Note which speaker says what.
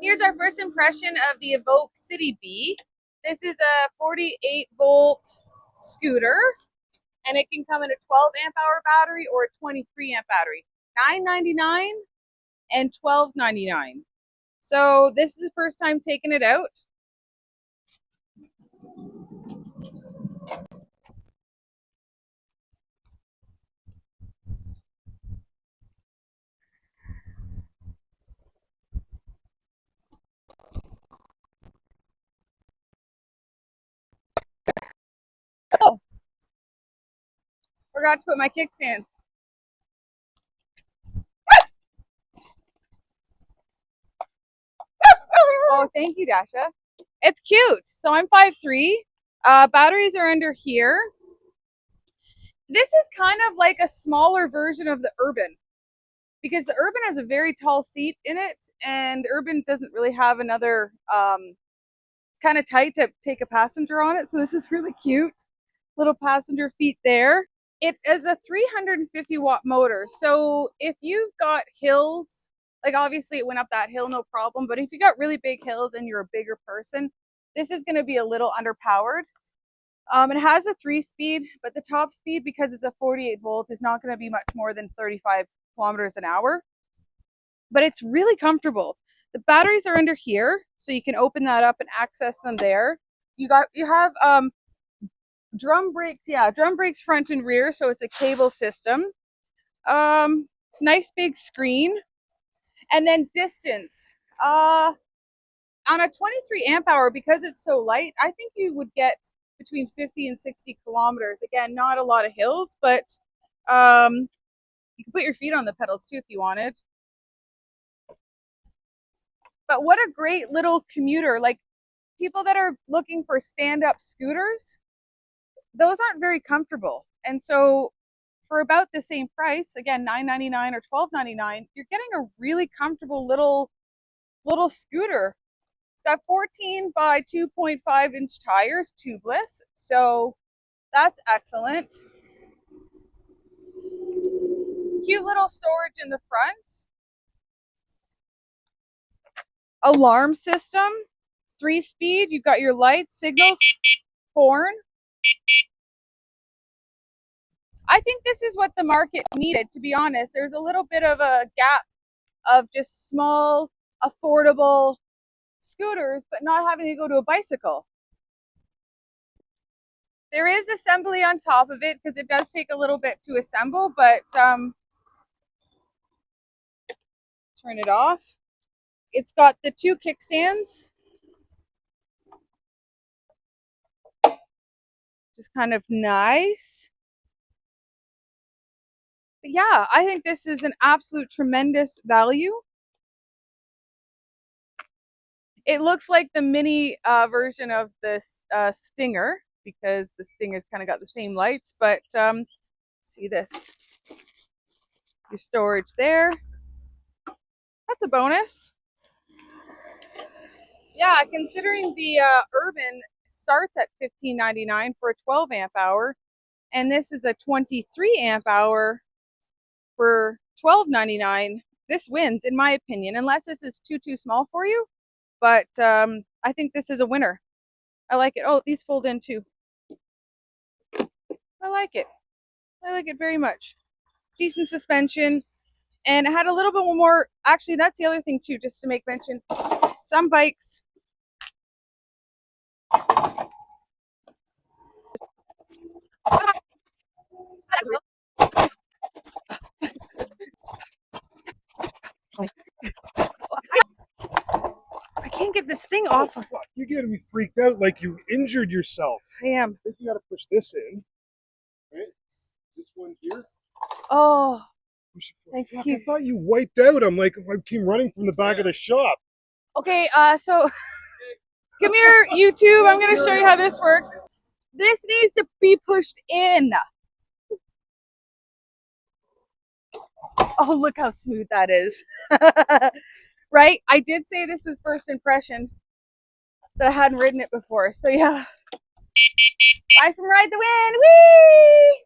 Speaker 1: Here's our first impression of the Evoque City Bee. This is a 48-volt scooter, and it can come in a 12 amp hour battery or a 23 amp battery. $9.99 and $12.99. So this is the first time taking it out. Oh, forgot to put my kickstand. Oh, thank you, Dasha. It's cute. So I'm 5'3". Batteries are under here. This is kind of like a smaller version of the Urban, because the Urban has a very tall seat in it, and the Urban doesn't really have another kind of tight to take a passenger on it. So this is really cute. Little passenger feet there. It is a 350 watt motor. So if you've got hills, like obviously it went up that hill, no problem. But if you got really big hills and you're a bigger person, this is going to be a little underpowered. It has a 3-speed, but the top speed, because it's a 48 volt, is not going to be much more than 35 kilometers an hour. But it's really comfortable. The batteries are under here, so you can open that up and access them there. You have drum brakes, drum brakes front and rear, so it's a cable system. Nice big screen. And then distance. On a 23 amp hour, because it's so light, I think you would get between 50 and 60 kilometers. Again, not a lot of hills, but you can put your feet on the pedals too if you wanted. But what a great little commuter. Like, people that are looking for stand-up scooters, those aren't very comfortable. And so for about the same price, again, $9.99 or $12.99, you're getting a really comfortable little scooter. It's got 14 by 2.5 inch tires, tubeless, so that's excellent. Cute little storage in the front. Alarm system, 3-speed. You've got your lights, signals, horn. I think this is what the market needed, to be honest. There's a little bit of a gap of just small, affordable scooters, but not having to go to a bicycle. There is assembly on top of it, because it does take a little bit to assemble, but turn it off. It's got the 2 kickstands. Just kind of nice. But yeah, I think this is an absolute tremendous value. It looks like the mini version of this Stinger, because the Stinger's kind of got the same lights, but see this. Your storage there. That's a bonus. Yeah, considering the Urban starts at $15.99 for a 12 amp hour, and this is a 23 amp hour for $12.99. This wins, in my opinion, unless this is too small for you. But I think this is a winner. I like it. Oh, these fold in too. I like it. I like it very much. Decent suspension. And it had a little bit more. Actually, that's the other thing too, just to make mention. Some bikes. I can't get this thing off.
Speaker 2: Oh, fuck. You're getting me freaked out like you injured yourself.
Speaker 1: I am.
Speaker 2: I think you gotta push this in. Right? This one here.
Speaker 1: Oh.
Speaker 2: Thank you. I thought you wiped out. I'm like, I came running from the back of the shop.
Speaker 1: Okay, so come here, YouTube. I'm going to show you how this works. This needs to be pushed in. Oh, look how smooth that is. Right? I did say this was first impression, that I hadn't ridden it before. So yeah. Bye from Ride the Wind. Whee!